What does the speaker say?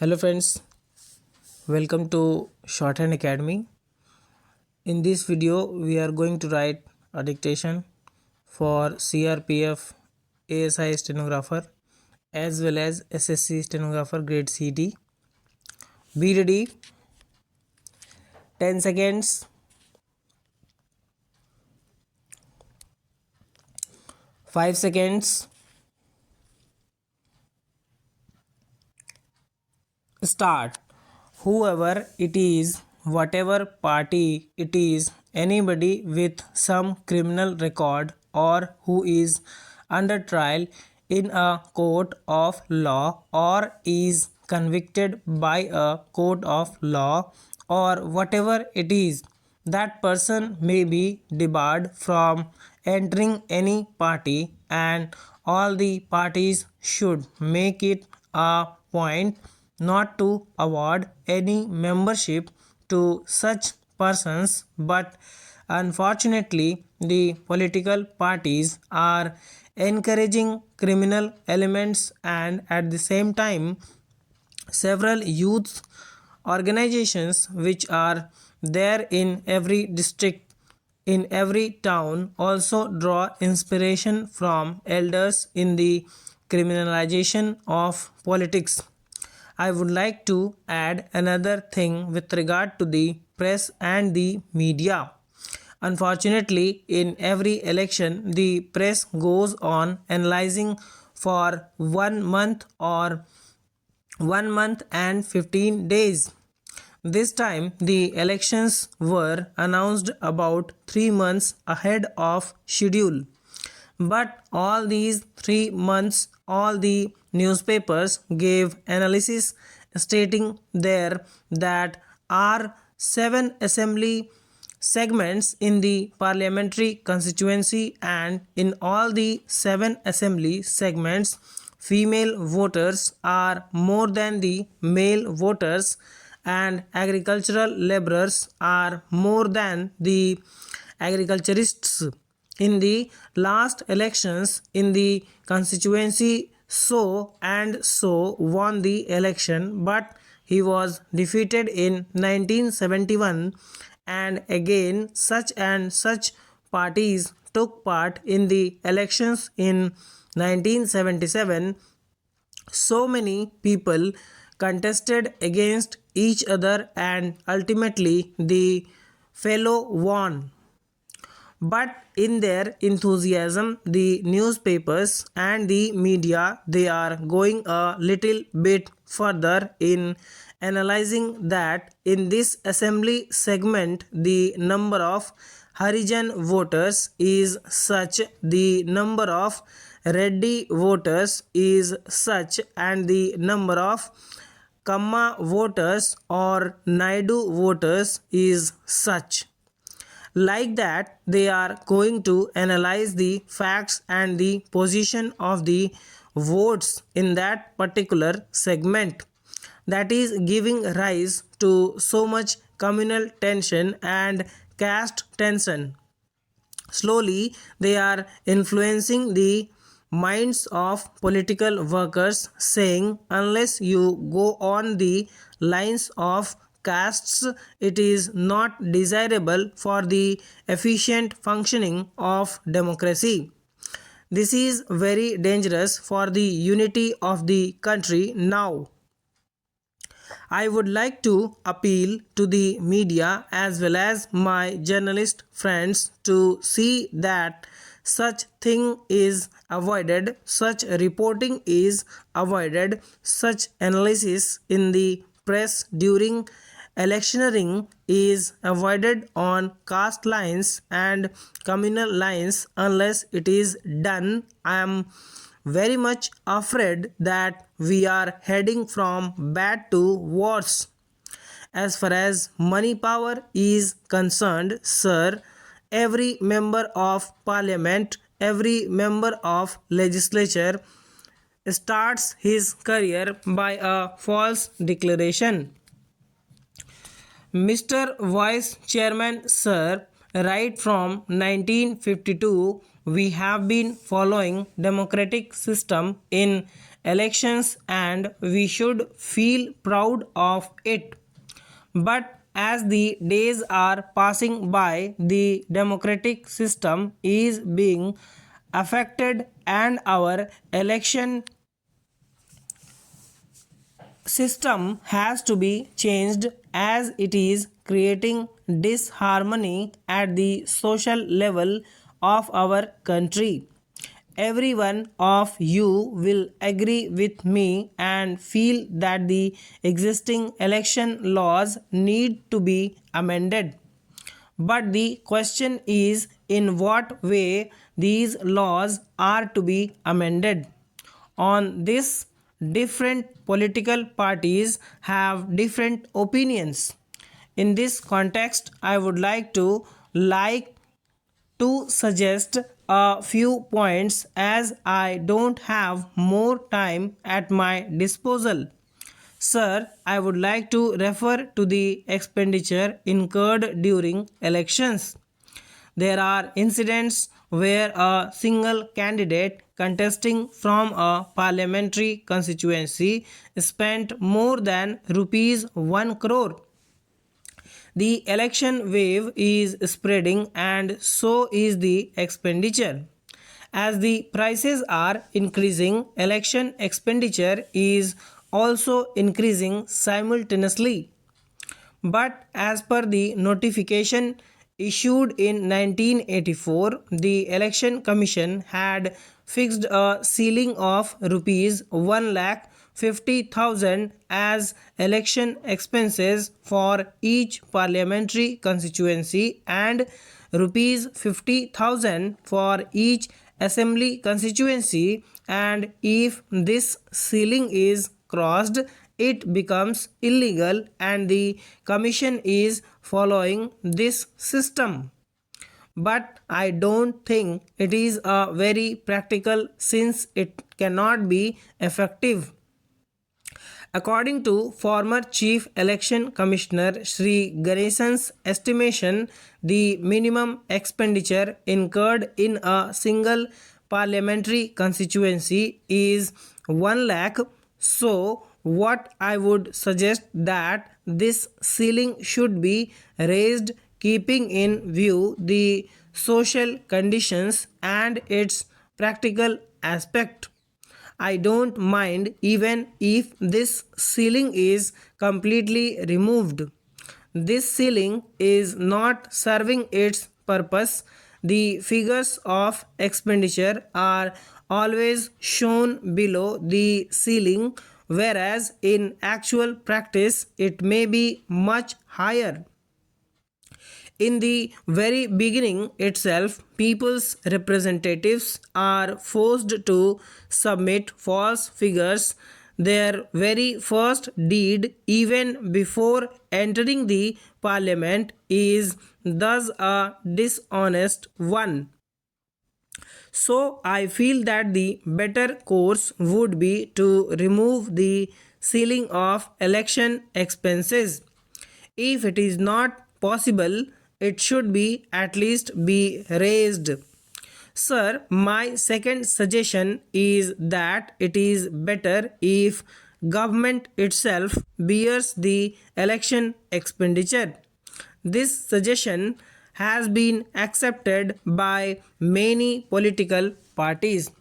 Hello friends, welcome to Shorthand Academy. In this video, we are going to write a dictation for CRPF ASI stenographer as well as SSC stenographer grade CD. Be ready. 10 seconds. 5 seconds. Start. Whoever it is, whatever party it is, anybody with some criminal record or who is under trial in a court of law or is convicted by a court of law or whatever it is, that person may be debarred from entering any party, and all the parties should make it a point not to award any membership to such persons, but unfortunately the political parties are encouraging criminal elements, and at the same time several youth organizations which are there in every district, in every town, also draw inspiration from elders in the criminalization of politics. I would like to add another thing with regard to the press and the media. Unfortunately, in every election, the press goes on analyzing for 1 month or 1 month and 15 days. This time, the elections were announced about 3 months ahead of schedule. But all these 3 months, all the newspapers gave analysis stating there that are 7 assembly segments in the parliamentary constituency, and in all the 7 assembly segments female voters are more than the male voters, and agricultural laborers are more than the agriculturists. In the last elections in the constituency, so and so won the election, but he was defeated in 1971, and again such and such parties took part in the elections in 1977. So many people contested against each other, and ultimately the fellow won. But in their enthusiasm, the newspapers and the media, they are going a little bit further in analyzing that in this assembly segment the number of Harijan voters is such, the number of Reddy voters is such, and the number of Kamma voters or Naidu voters is such. Like that, they are going to analyze the facts and the position of the votes in that particular segment, that is giving rise to so much communal tension and caste tension. Slowly, they are influencing the minds of political workers, saying unless you go on the lines of castes, it is not desirable for the efficient functioning of democracy. This is very dangerous for the unity of the country now. I would like to appeal to the media as well as my journalist friends to see that such thing is avoided, such reporting is avoided, such analysis in the press during electioneering is avoided on caste lines and communal lines unless it is done. I am very much afraid that we are heading from bad to worse. As far as money power is concerned, sir, every member of parliament, every member of legislature starts his career by a false declaration. Mr. Vice Chairman, sir, right from 1952, we have been following democratic system in elections and we should feel proud of it. But as the days are passing by, the democratic system is being affected and our election system has to be changed as it is creating disharmony at the social level of our country. Every one of you will agree with me and feel that the existing election laws need to be amended. But the question is in what way these laws are to be amended. On this, different political parties have different opinions. In this context, I would like to suggest a few points as I don't have more time at my disposal. Sir, I would like to refer to the expenditure incurred during elections. There are incidents where a single candidate contesting from a parliamentary constituency spent more than rupees 1 crore. The election wave is spreading and so is the expenditure. As the prices are increasing, election expenditure is also increasing simultaneously. But as per the notification issued in 1984, the Election Commission had fixed a ceiling of rupees 1,50,000 as election expenses for each parliamentary constituency and rupees 50,000 for each assembly constituency, and if this ceiling is crossed it becomes illegal and the commission is following this system. But I don't think it is a very practical since it cannot be effective. According to former Chief Election Commissioner Sri Ganesan's estimation, the minimum expenditure incurred in a single parliamentary constituency is 1 lakh. So, what I would suggest that this ceiling should be raised keeping in view the social conditions and its practical aspect. I don't mind even if this ceiling is completely removed. This ceiling is not serving its purpose. The figures of expenditure are always shown below the ceiling, whereas in actual practice it may be much higher. In the very beginning itself, people's representatives are forced to submit false figures. Their very first deed, even before entering the parliament, is thus a dishonest one. So, I feel that the better course would be to remove the ceiling of election expenses. If it is not possible, it should be at least be raised. Sir, my second suggestion is that it is better if government itself bears the election expenditure. This suggestion has been accepted by many political parties.